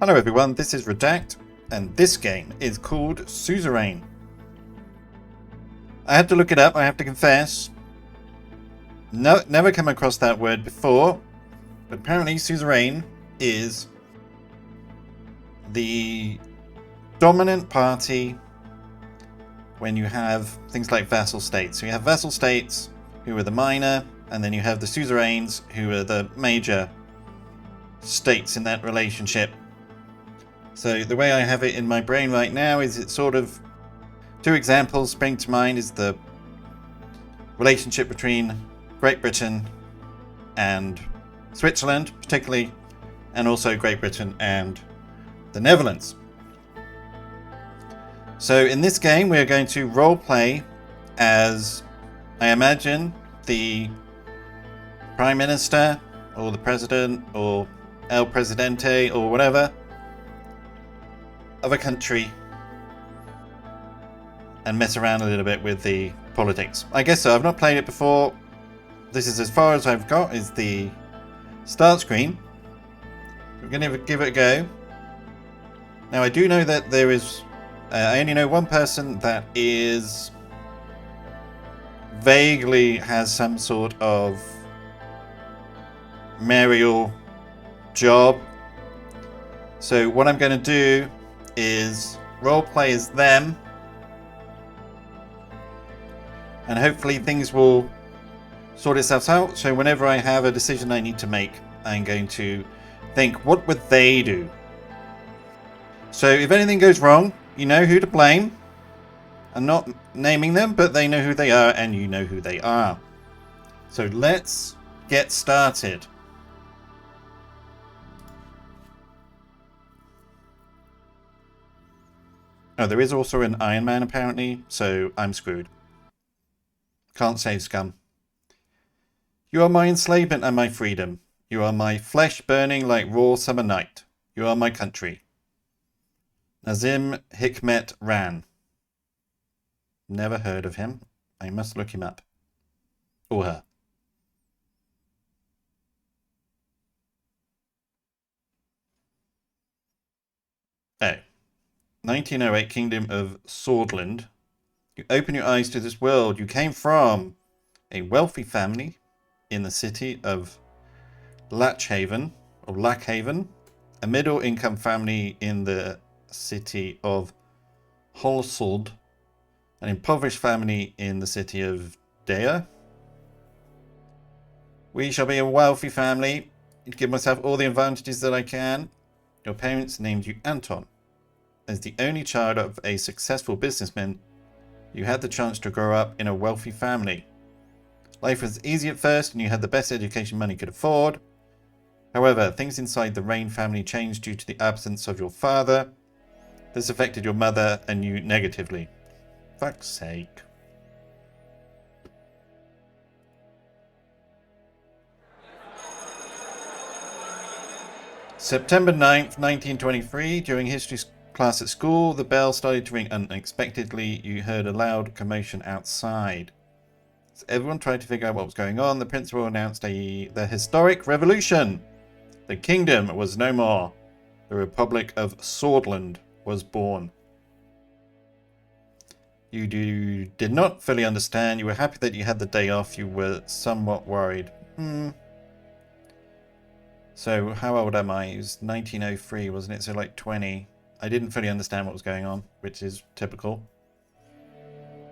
Hello everyone, this is Redact, and this game is called Suzerain. I had to look it up, I have to confess. No, never come across that word before, but apparently Suzerain is the dominant party when you have things like vassal states. So you have vassal states who are the minor, and then you have the suzerains who are the major states in that relationship. So the way I have it in my brain right now is it's sort of two examples spring to mind is the relationship between Great Britain and Switzerland particularly, and also Great Britain and the Netherlands. So in this game we're going to role play as, I imagine, the Prime Minister or the President or El Presidente or whatever of a country and mess around a little bit with the politics. I guess so. I've not played it before. This is as far as I've got is the start screen. We're going to give it a go. Now I do know that there is I only know one person that is vaguely has some sort of mayoral job. So what I'm going to do is roleplay as them, and hopefully things will sort itself out. So whenever I have a decision I need to make, I'm going to think, what would they do? So if anything goes wrong, you know who to blame. I'm not naming them, but they know who they are and you know who they are. So let's get started. Oh, there is also an Iron Man apparently, so I'm screwed. Can't save scum. You are my enslavement and my freedom. You are my flesh burning like raw summer night. You are my country. Nazim Hikmet Ran. Never heard of him. I must look him up. Or her. Oh. 1908 Kingdom of Sordland. You open your eyes to this world. You came from a wealthy family in the city of Lackhaven, a middle-income family in the city of Holsuld, an impoverished family in the city of Dea. We shall be a wealthy family. To give myself all the advantages that I can. Your parents named you Anton. As the only child of a successful businessman, you had the chance to grow up in a wealthy family. Life was easy at first and you had the best education money could afford. However, things inside the Rain family changed due to the absence of your father. This affected your mother and you negatively. Fuck's sake. September 9th, 1923, during history class at school, the bell started to ring unexpectedly. You heard a loud commotion outside. As everyone tried to figure out what was going on, the principal announced the historic revolution. The kingdom was no more. The Republic of Sordland was born. You did not fully understand. You were happy that you had the day off. You were somewhat worried. So how old am I? It was 1903, wasn't it? So like 20. I didn't fully understand what was going on, which is typical.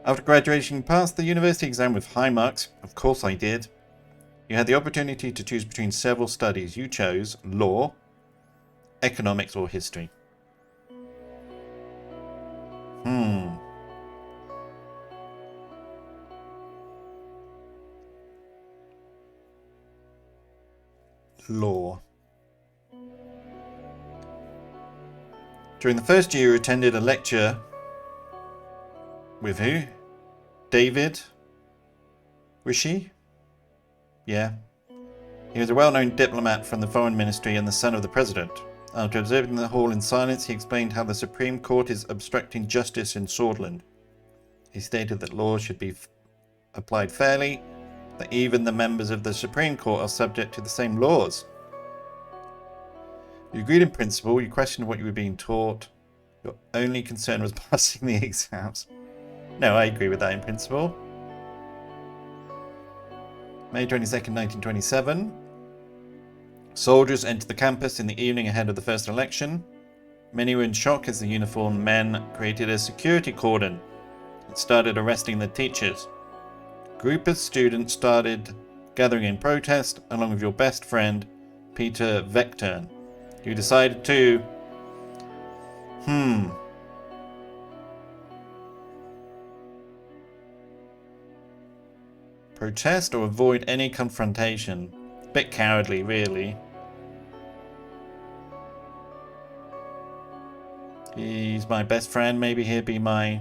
After graduation, you passed the university exam with high marks. Of course I did. You had the opportunity to choose between several studies. You chose law, economics, or history. Law. During the first year, you attended a lecture with who? David Rishi? Yeah. He was a well-known diplomat from the foreign ministry and the son of the president. After observing the hall in silence, he explained how the Supreme Court is obstructing justice in Sordland. He stated that laws should be applied fairly, that even the members of the Supreme Court are subject to the same laws. You agreed in principle, you questioned what you were being taught. Your only concern was passing the exams. No, I agree with that in principle. May 22nd, 1927. Soldiers entered the campus in the evening ahead of the first election. Many were in shock as the uniformed men created a security cordon and started arresting the teachers. A group of students started gathering in protest, along with your best friend, Peter Vectern. You decided to... protest or avoid any confrontation. Bit cowardly, really. He's my best friend. Maybe he'd be my...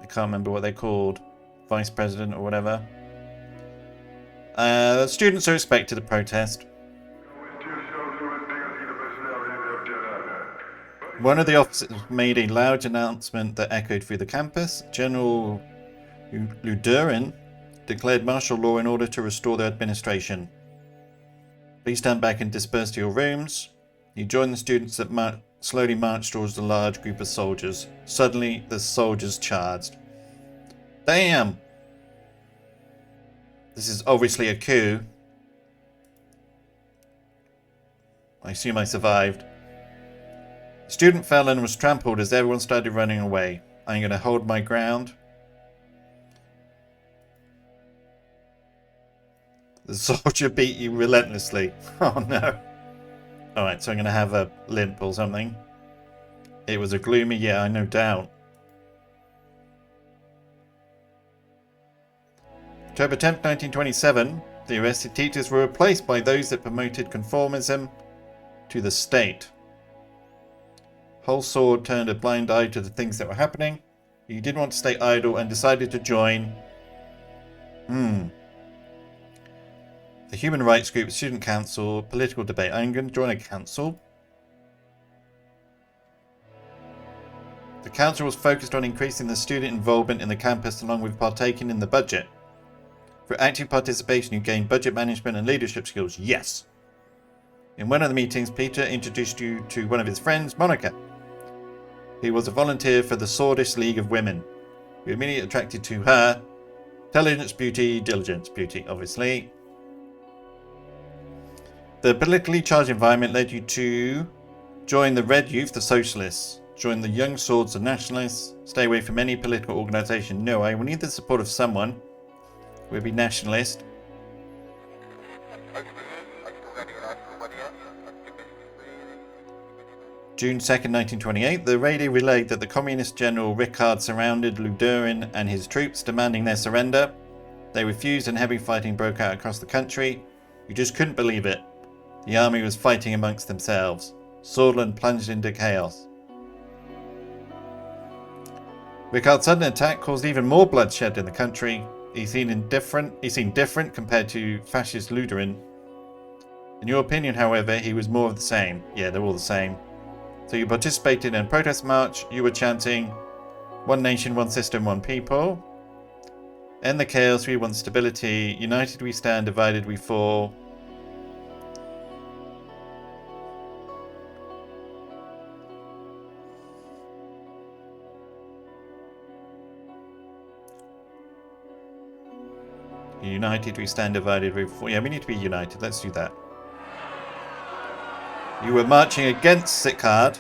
I can't remember what they're called. Vice president or whatever. Students are expected to protest. One of the officers made a loud announcement that echoed through the campus. General Suzerain declared martial law in order to restore the administration. Please stand back and disperse to your rooms. You join the students that slowly marched towards the large group of soldiers. Suddenly, the soldiers charged. Damn! This is obviously a coup. I assume I survived. The student fell and was trampled as everyone started running away. I'm going to hold my ground. The soldier beat you relentlessly. Oh no. Alright, so I'm going to have a limp or something. It was a gloomy year, I no doubt. October 10th, 1927, the arrested teachers were replaced by those that promoted conformism to the state. Whole Sword turned a blind eye to the things that were happening. You didn't want to stay idle and decided to join... The Human Rights Group, Student Council, Political Debate. I'm going to join a council. The council was focused on increasing the student involvement in the campus along with partaking in the budget. For active participation, you gained budget management and leadership skills. Yes! In one of the meetings, Peter introduced you to one of his friends, Monica. He was a volunteer for the Swordish League of Women. You were immediately attracted to her. Intelligence, beauty, diligence, beauty, obviously. The politically charged environment led you to join the Red Youth, the Socialists. Join the Young Swords, the Nationalists. Stay away from any political organisation. No, I will need the support of someone. We'll be nationalist. June 2nd, 1928, the radio relayed that the Communist General Rickard surrounded Sordland and his troops, demanding their surrender. They refused and heavy fighting broke out across the country. You just couldn't believe it. The army was fighting amongst themselves. Sordland plunged into chaos. Rickard's sudden attack caused even more bloodshed in the country. He seemed different compared to fascist Sordland. In your opinion, however, he was more of the same. Yeah, they're all the same. So you participated in a protest march. You were chanting, "One nation, one system, one people." End the chaos, we want stability. United we stand, divided we fall. United we stand, divided we fall. Yeah, we need to be united. Let's do that. You were marching against Sicard.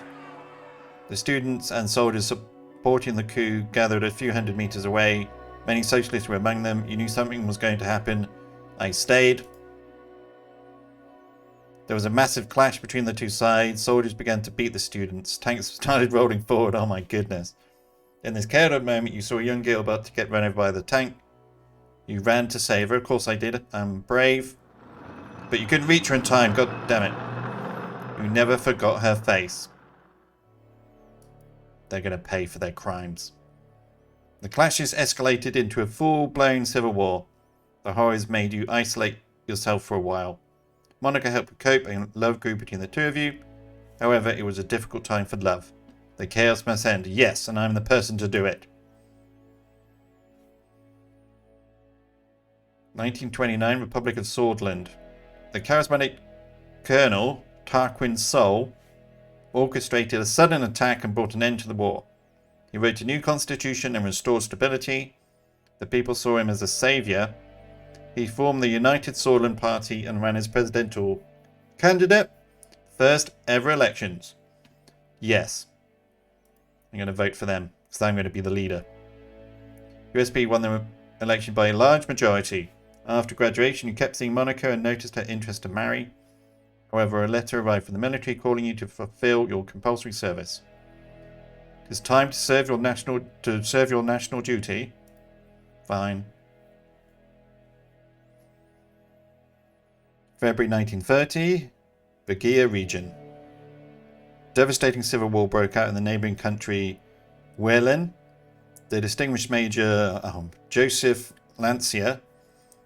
The students and soldiers supporting the coup gathered a few hundred meters away. Many socialists were among them. You knew something was going to happen. I stayed. There was a massive clash between the two sides. Soldiers began to beat the students. Tanks started rolling forward. Oh my goodness. In this chaotic moment, you saw a young girl about to get run over by the tank. You ran to save her. Of course I did. I'm brave. But you couldn't reach her in time. God damn it. You never forgot her face. They're going to pay for their crimes. The clashes escalated into a full-blown civil war. The horrors made you isolate yourself for a while. Monica helped you cope and love grew between the two of you. However, it was a difficult time for love. The chaos must end. Yes, and I'm the person to do it. 1929, Republic of Sordland. The charismatic colonel Tarquin Sol, orchestrated a sudden attack and brought an end to the war. He wrote a new constitution and restored stability. The people saw him as a saviour. He formed the United Sordland Party and ran as presidential candidate. First ever elections. Yes. I'm going to vote for them, because I'm going to be the leader. USP won the election by a large majority. After graduation, you kept seeing Monaco and noticed her interest to marry. However, a letter arrived from the military calling you to fulfill your compulsory service. It is time to serve your national duty. Fine. February 1930, Begia region. Devastating civil war broke out in the neighbouring country Welen. The distinguished Major Joseph Lancia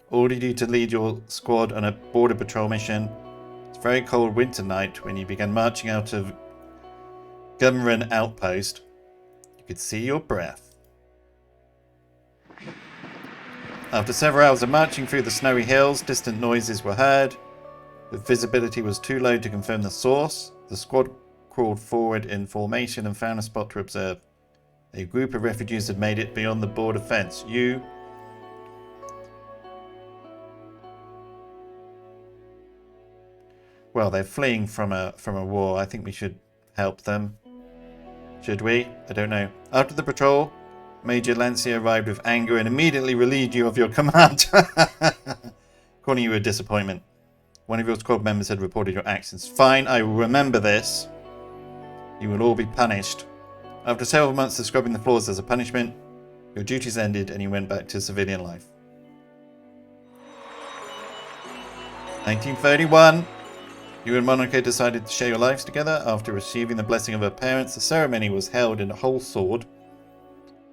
ordered you to lead your squad on a border patrol mission. It's a very cold winter night when you began marching out of Gumran outpost. You could see your breath. After several hours of marching through the snowy hills, distant noises were heard. The visibility was too low to confirm the source. The squad crawled forward in formation and found a spot to observe. A group of refugees had made it beyond the border fence. Well, they're fleeing from a war. I think we should help them. Should we? I don't know. After the patrol, Major Lancia arrived with anger and immediately relieved you of your command, calling you a disappointment. One of your squad members had reported your actions. Fine, I will remember this. You will all be punished. After several months of scrubbing the floors as a punishment, your duties ended and you went back to civilian life. 1931. You and Monaco decided to share your lives together. After receiving the blessing of her parents, the ceremony was held in a whole sword.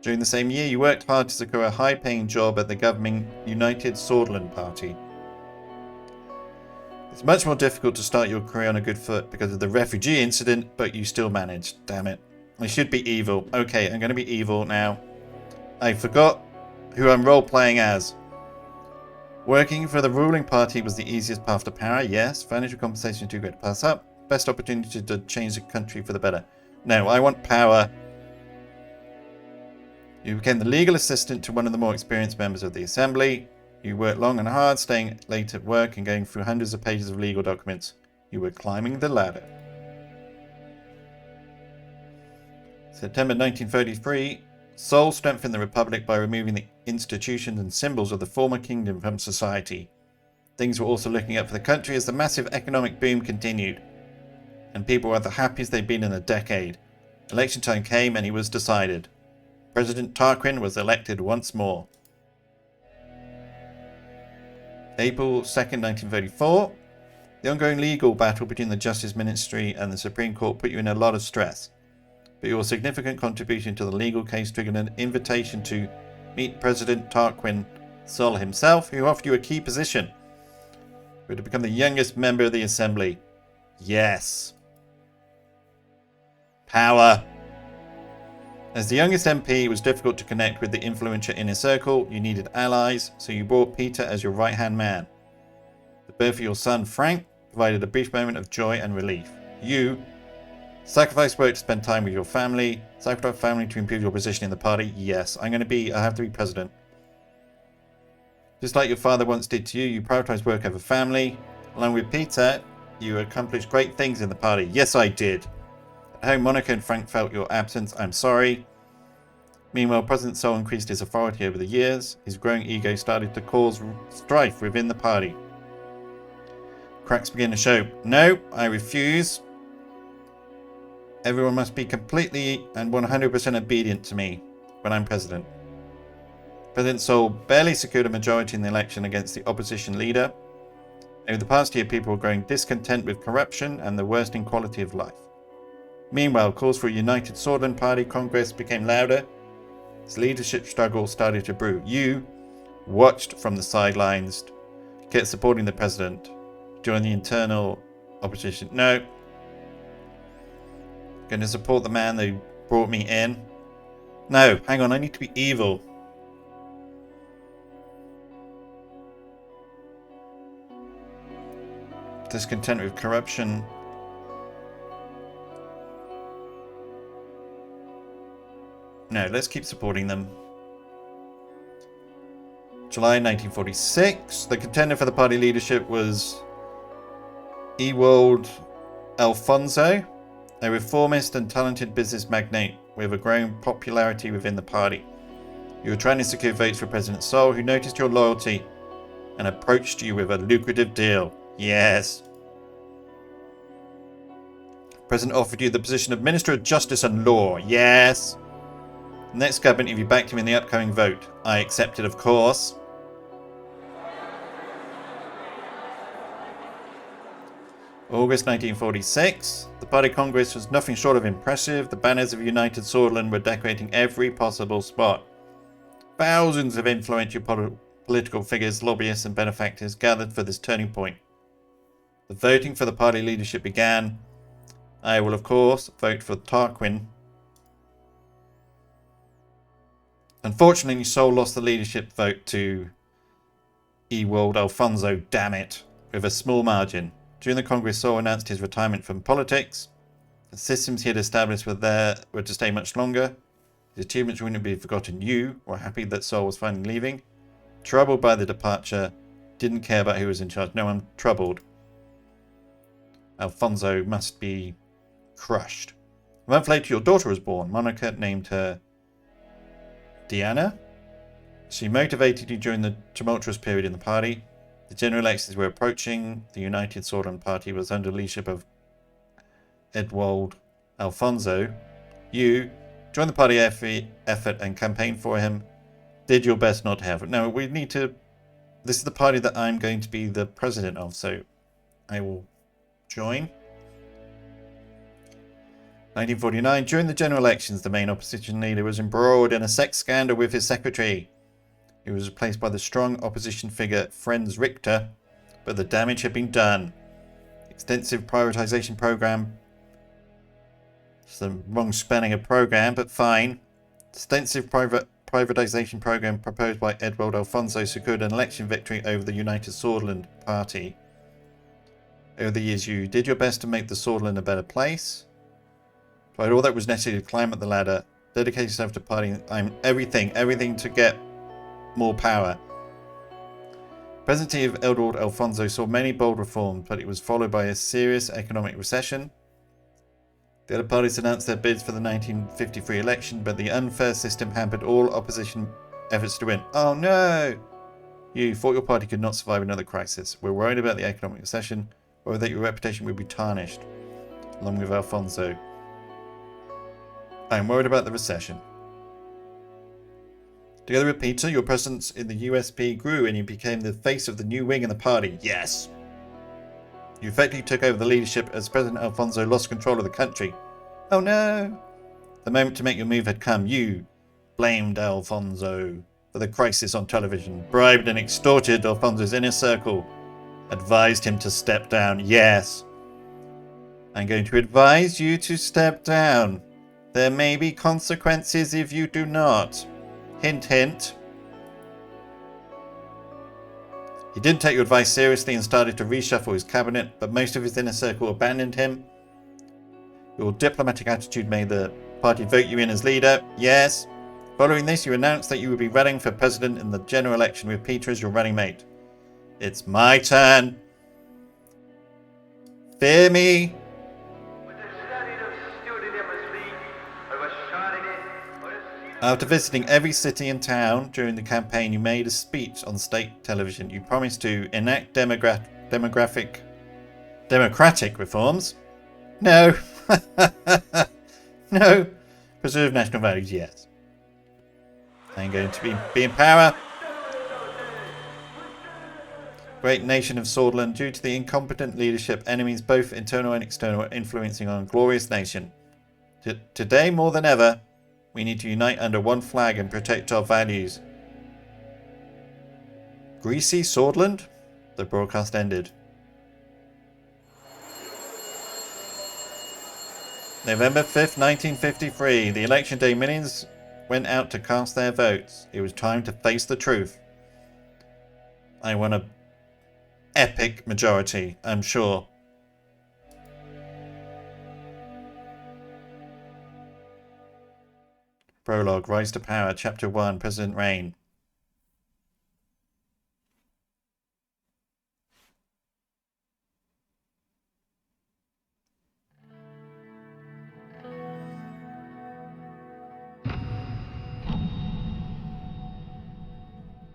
During the same year, you worked hard to secure a high-paying job at the governing United Sordland Party. It's much more difficult to start your career on a good foot because of the refugee incident, but you still managed. Damn it. I should be evil. Okay, I'm going to be evil now. I forgot who I'm role-playing as. Working for the ruling party was the easiest path to power, yes. Financial compensation too great to pass up. Best opportunity to change the country for the better. No, I want power. You became the legal assistant to one of the more experienced members of the assembly. You worked long and hard, staying late at work and going through hundreds of pages of legal documents. You were climbing the ladder. September 1933. Sol strengthened the Republic by removing the institutions and symbols of the former kingdom from society. Things were also looking up for the country as the massive economic boom continued, and people were the happiest they'd been in a decade. Election time came and he was decided. President Tarquin was elected once more. April 2nd, 1934. The ongoing legal battle between the Justice Ministry and the Supreme Court put you in a lot of stress. But your significant contribution to the legal case triggered an invitation to meet President Tarquin Sol himself, who offered you a key position. You were to become the youngest member of the assembly. Yes. Power. As the youngest MP, it was difficult to connect with the influential inner circle. You needed allies, so you brought Peter as your right-hand man. The birth of your son, Frank, provided a brief moment of joy and relief. You sacrifice work to spend time with your family. Sacrifice family to improve your position in the party. Yes, I have to be president. Just like your father once did to you, you prioritize work over family. Along with Peter, you accomplished great things in the party. Yes, I did. At home, Monaco and Frank felt your absence. I'm sorry. Meanwhile, President Sol increased his authority over the years. His growing ego started to cause strife within the party. Cracks began to show. No, I refuse. Everyone must be completely and 100% obedient to me when I'm president. President Sol barely secured a majority in the election against the opposition leader. Over the past year, people were growing discontent with corruption and the worsening quality of life. Meanwhile, calls for a united Sordland Party Congress became louder. Its leadership struggle started to brew. You watched from the sidelines, kept supporting the president, joined the internal opposition. No. Going to support the man who brought me in. No, hang on, I need to be evil. Discontent with corruption. No, let's keep supporting them. July 1946. The contender for the party leadership was Ewald Alfonso, a reformist and talented business magnate with a growing popularity within the party. You were trying to secure votes for President Sol, who noticed your loyalty and approached you with a lucrative deal. Yes. The President offered you the position of Minister of Justice and Law. Yes. The next government, if you backed him in the upcoming vote. I accepted, of course. August 1946. The party congress was nothing short of impressive. The banners of United Sordland were decorating every possible spot. Thousands of influential political figures, lobbyists and benefactors gathered for this turning point. The voting for the party leadership began. I will, of course, vote for Tarquin. Unfortunately, Sol lost the leadership vote to Ewald Alfonso, damn it, with a small margin. During the Congress, Sol announced his retirement from politics. The systems he had established were to stay much longer. His achievements wouldn't be forgotten. You were happy that Sol was finally leaving. Troubled by the departure, didn't care about who was in charge. No, I'm troubled. Alfonso must be crushed. A month later, your daughter was born. Monica named her Diana. She motivated you during the tumultuous period in the party. The general elections were approaching. The United Sordland Party was under the leadership of Ewald Alfonso. You joined the party effort and campaigned for him. Did your best not to have it. No, we need to... This is the party that I'm going to be the president of, so I will join. 1949. During the general elections, the main opposition leader was embroiled in a sex scandal with his secretary. He was replaced by the strong opposition figure Franz Richter, but the damage had been done. Extensive privatization program. It's the wrong spelling of program, but fine. Extensive privatization program proposed by Ewald Alfonso secured an election victory over the United Sordland Party. Over the years, you did your best to make the Sordland a better place. Tried all that was necessary to climb up the ladder. Dedicate yourself to partying. I'm everything to get more power. The presidency of Ewald Alfonso saw many bold reforms, but it was followed by a serious economic recession. The other parties announced their bids for the 1953 election, but the unfair system hampered all opposition efforts to win. Oh no! You thought your party could not survive another crisis. We're worried about the economic recession, or that your reputation would be tarnished, along with Alfonso. I am worried about the recession. Together with Peter, your presence in the USP grew and you became the face of the new wing in the party. Yes! You effectively took over the leadership as President Alfonso lost control of the country. Oh no! The moment to make your move had come. You blamed Alfonso for the crisis on television, bribed and extorted Alfonso's inner circle, advised him to step down. Yes! I'm going to advise you to step down. There may be consequences if you do not. Hint, hint. He didn't take your advice seriously and started to reshuffle his cabinet, but most of his inner circle abandoned him. Your diplomatic attitude made the party vote you in as leader. Yes. Following this, you announced that you would be running for president in the general election with Peter as your running mate. It's my turn. Fear me. After visiting every city and town during the campaign, you made a speech on state television. You promised to enact democratic reforms. No. No. Preserve national values, yes. I'm going to be in power. Great nation of Sordland, due to the incompetent leadership, enemies both internal and external are influencing our glorious nation. Today, more than ever, we need to unite under one flag and protect our values. Greasy Sordland? The broadcast ended. November 5th, 1953. The election day, millions went out to cast their votes. It was time to face the truth. I won an epic majority, I'm sure. Prologue, Rise to Power, Chapter 1, President Reign.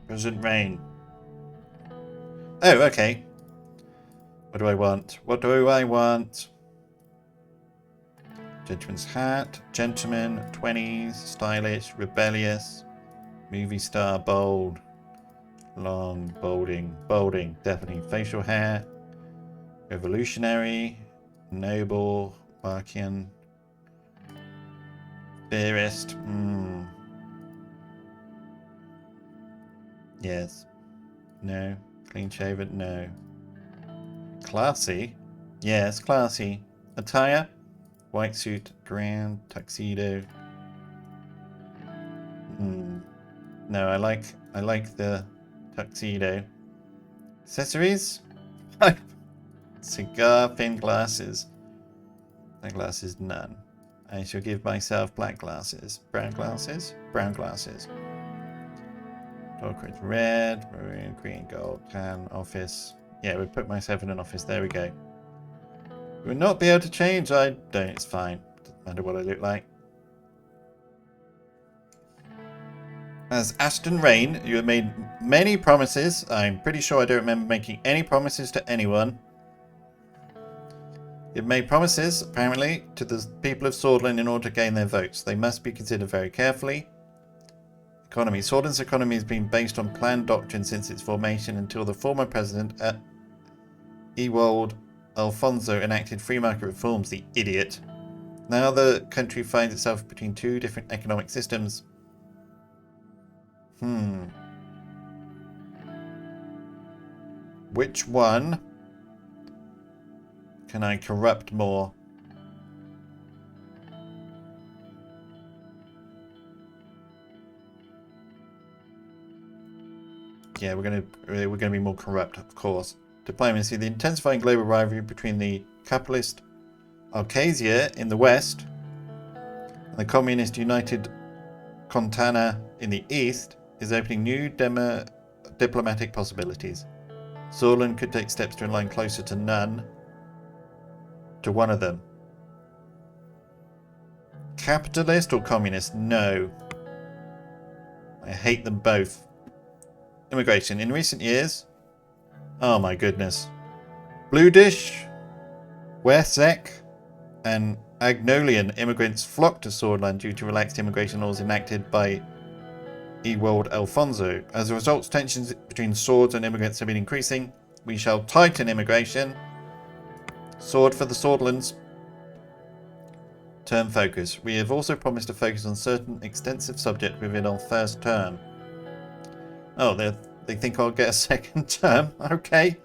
President Reign. Oh, okay. What do I want? What do I want? Gentleman's hat, gentleman, 20s, stylish, rebellious, movie star, bold, long, bolding, definitely. Facial hair, revolutionary, noble, Markian, theorist. Yes. No. Clean shaven? No. Classy? Yes, classy. Attire? White suit, grand, tuxedo. No, I like the tuxedo. Accessories? Cigar, thin glasses. Black glasses, none. I shall give myself black glasses. Brown glasses? Brown glasses. Dark red, maroon, green, gold, tan, office. Yeah, we'll put myself in an office. There we go. We will not be able to change. I don't. It's fine. Doesn't matter what I look like. As Ashton Rain, you have made many promises. I'm pretty sure I don't remember making any promises to anyone. You've made promises, apparently, to the people of Sordland in order to gain their votes. They must be considered very carefully. Economy. Sordland's economy has been based on planned doctrine since its formation until the former president, Ewald Alfonso, enacted free market reforms, the idiot. Now the country finds itself between two different economic systems. Which one can I corrupt more? Yeah, we're gonna be more corrupt, of course. Diplomacy. The intensifying global rivalry between the capitalist Abkhazia in the west and the communist United Kontana in the east is opening new diplomatic possibilities. Sordland could take steps to align closer to one of them. Capitalist or communist? No. I hate them both. Immigration. In recent years, oh my goodness, Bluedish, Wesek, and Agnolian immigrants flocked to Sordland due to relaxed immigration laws enacted by Ewald Alfonso. As a result, tensions between Swords and immigrants have been increasing. We shall tighten immigration. Sword for the Sordlands. Term focus. We have also promised to focus on certain extensive subjects within our first term. Oh, they think I'll get a second term. Okay.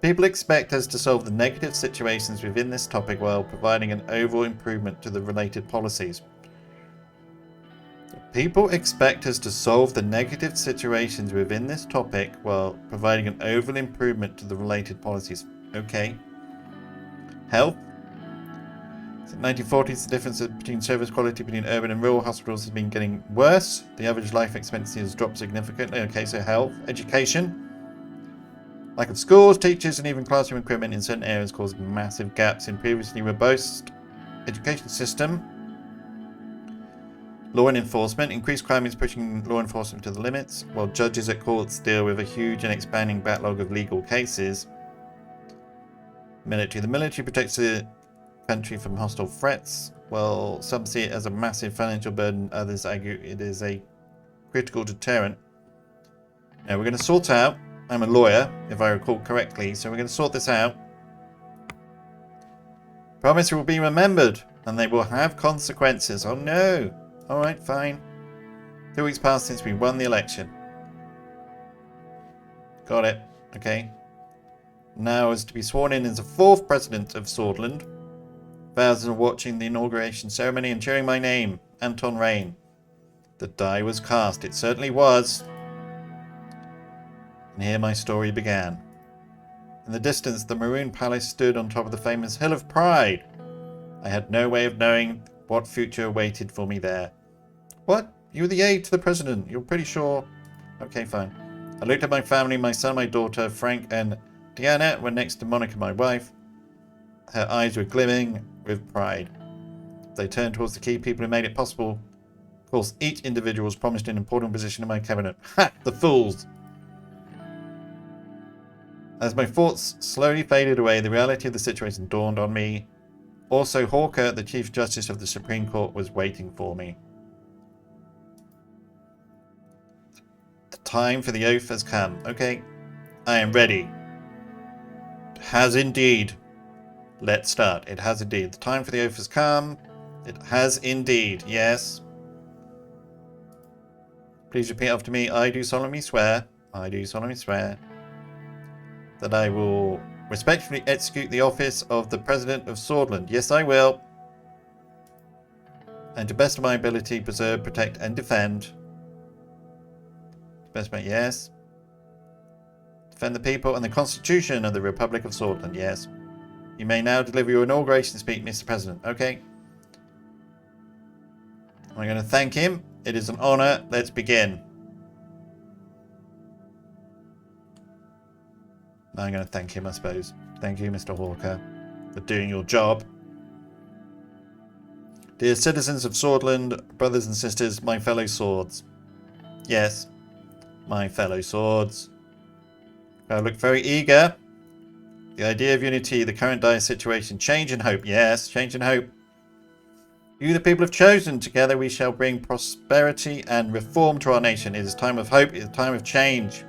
People expect us to solve the negative situations within this topic while providing an overall improvement to the related policies. People expect us to solve the negative situations within this topic while providing an overall improvement to the related policies. Okay. Health. Since the 1940s, the difference between service quality between urban and rural hospitals has been getting worse. The average life expectancy has dropped significantly. Okay, so health. Education. Lack of schools, teachers, and even classroom equipment in certain areas cause massive gaps in previously robust education system. Law and enforcement. Increased crime is pushing law enforcement to the limits, while judges at courts deal with a huge and expanding backlog of legal cases. Military. The military protects the country from hostile threats. While some see it as a massive financial burden, others argue it is a critical deterrent. Now we're going to sort out. I'm a lawyer, if I recall correctly, so we're going to sort this out. Promise will be remembered, and they will have consequences. Oh no! Alright, fine. 2 weeks passed since we won the election. Got it. Okay. Now is to be sworn in as the 4th president of Sordland. Thousands are watching the inauguration ceremony and cheering my name, Anton Rain. The die was cast. It certainly was. And here my story began. In the distance, the Maroon Palace stood on top of the famous Hill of Pride. I had no way of knowing what future awaited for me there. What? You were the aide to the president. You're pretty sure. Okay, fine. I looked at my family, my son, my daughter, Frank and Diana were next to Monica, my wife. Her eyes were glimmering with pride. They turned towards the key people who made it possible. Of course, each individual was promised an important position in my cabinet. Ha! The fools! As my thoughts slowly faded away, the reality of the situation dawned on me. Also, Hawker, the Chief Justice of the Supreme Court, was waiting for me. The time for the oath has come. Okay, I am ready. It has indeed. Let's start. It has indeed. The time for the oath has come. It has indeed. Yes. Please repeat after me. I do solemnly swear. I do solemnly swear that I will respectfully execute the office of the President of Sordland. Yes, I will. And to the best of my ability, preserve, protect, and defend. To the best of my... Yes. Defend the people and the Constitution of the Republic of Sordland. Yes. You may now deliver your inauguration speech, Mr. President. Okay. I'm going to thank him. It is an honor. Let's begin. I'm going to thank him, I suppose. Thank you, Mr. Hawker, for doing your job. Dear citizens of Sordland, brothers and sisters, my fellow swords. Yes, my fellow swords. I look very eager. The idea of unity, the current dire situation, change and hope. Yes, change and hope. You, the people, have chosen. Together we shall bring prosperity and reform to our nation. It is time of hope. It is time of change.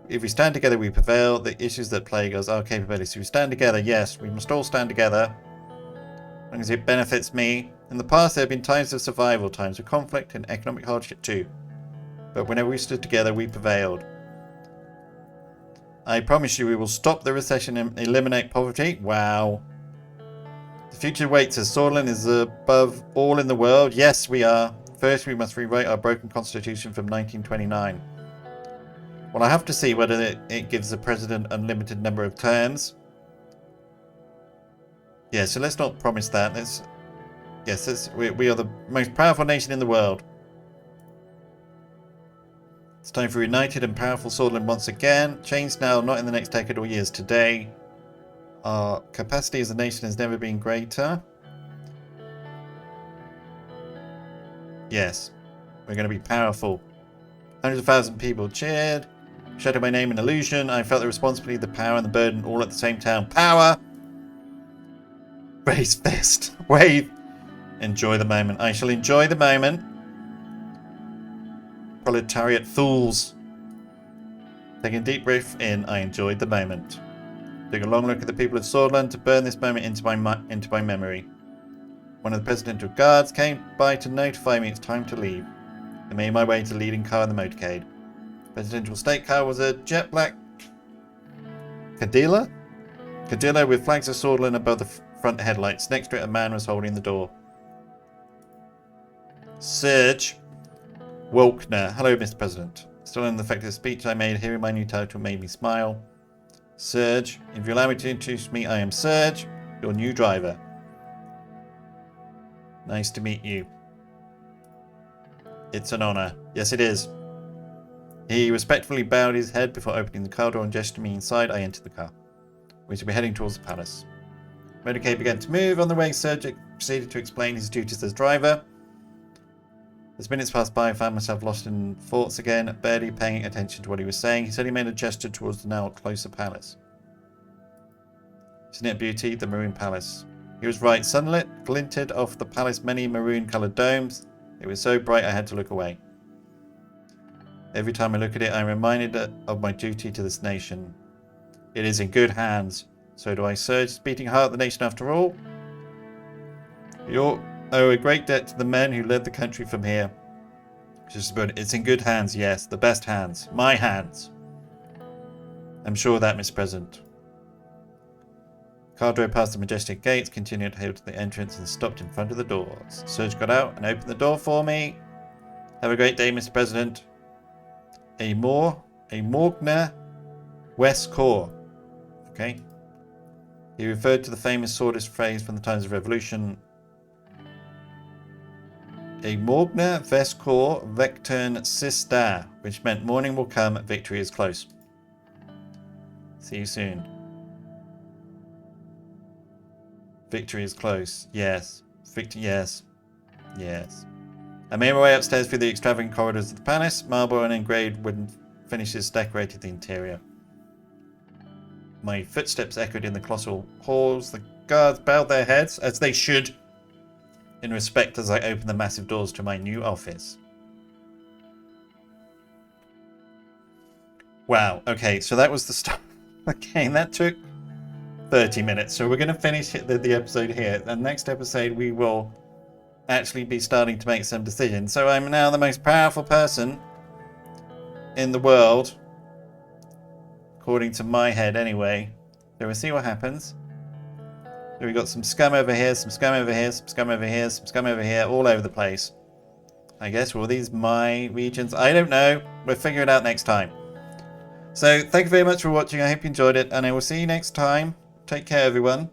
If we stand together, we prevail. The issues that plague us are capabilities. If we stand together, yes, we must all stand together. As long as it benefits me. In the past, there have been times of survival, times of conflict and economic hardship too. But whenever we stood together, we prevailed. I promise you we will stop the recession and eliminate poverty. Wow. The future waits as Sordland is above all in the world. Yes, we are. First, we must rewrite our broken constitution from 1929. Well, I have to see whether it gives the president unlimited number of terms. Yeah, so let's not promise that. We are the most powerful nation in the world. It's time for a united and powerful Sordland once again. Change now, not in the next decade or years. Today, our capacity as a nation has never been greater. Yes, we're going to be powerful. Hundreds of thousands of people cheered. Shouted my name in illusion. I felt the responsibility, the power, and the burden all at the same time. Power! Raise fist. Wave. Enjoy the moment. I shall enjoy the moment. Proletariat fools. Taking a deep breath in, I enjoyed the moment. Took a long look at the people of Sordland to burn this moment into my memory. One of the presidential guards came by to notify me it's time to leave. I made my way to the leading car in the motorcade. The presidential state car was a jet black Cadilla? Cadilla with flags of Sordland above the front headlights. Next to it, a man was holding the door. Serge Wolkner. Hello, Mr. President. Still in the effective speech I made, hearing my new title made me smile. Serge, if you allow me to introduce me, I am Serge, your new driver. Nice to meet you. It's an honor. Yes, it is. He respectfully bowed his head before opening the car door and gestured me inside. I entered the car. We should be heading towards the palace. The motorcade began to move. On the way, Serge proceeded to explain his duties as driver. As minutes passed by, I found myself lost in thoughts again, barely paying attention to what he was saying. He suddenly made a gesture towards the now closer palace. Isn't it a beauty? The Maroon Palace. He was right. Sunlit glinted off the palace's many maroon-coloured domes. It was so bright I had to look away. Every time I look at it, I'm reminded of my duty to this nation. It is in good hands. So do I, Serge, beating heart of the nation after all? You owe a great debt to the men who led the country from here. It's in good hands, yes. The best hands. My hands. I'm sure of that, Mr. President. Car drove past the majestic gates, continued to head to the entrance and stopped in front of the doors. Serge got out and opened the door for me. Have a great day, Mr. President. A Morgner West Corps. Okay. He referred to the famous swordist phrase from the times of revolution. a Morgna Vescor Vecturn Sista, which meant morning will come, victory is close. See you soon. Victory is close. Yes. Victory. Yes. Yes. I made my way upstairs through the extravagant corridors of the palace. Marble and engraved wooden finishes decorated the interior. My footsteps echoed in the colossal halls. The guards bowed their heads, as they should, in respect as I opened the massive doors to my new office. Wow. Okay, so that was the start. Okay, that took 30 minutes. So we're going to finish the episode here. And next episode we will actually be starting to make some decisions. So I'm now the most powerful person in the world, according to my head anyway. So we'll see what happens. So we've got some scum over here, some scum over here, some scum over here, some scum over here, all over the place. I guess, were these my regions? I don't know. We'll figure it out next time. So thank you very much for watching. I hope you enjoyed it, and I will see you next time. Take care, everyone.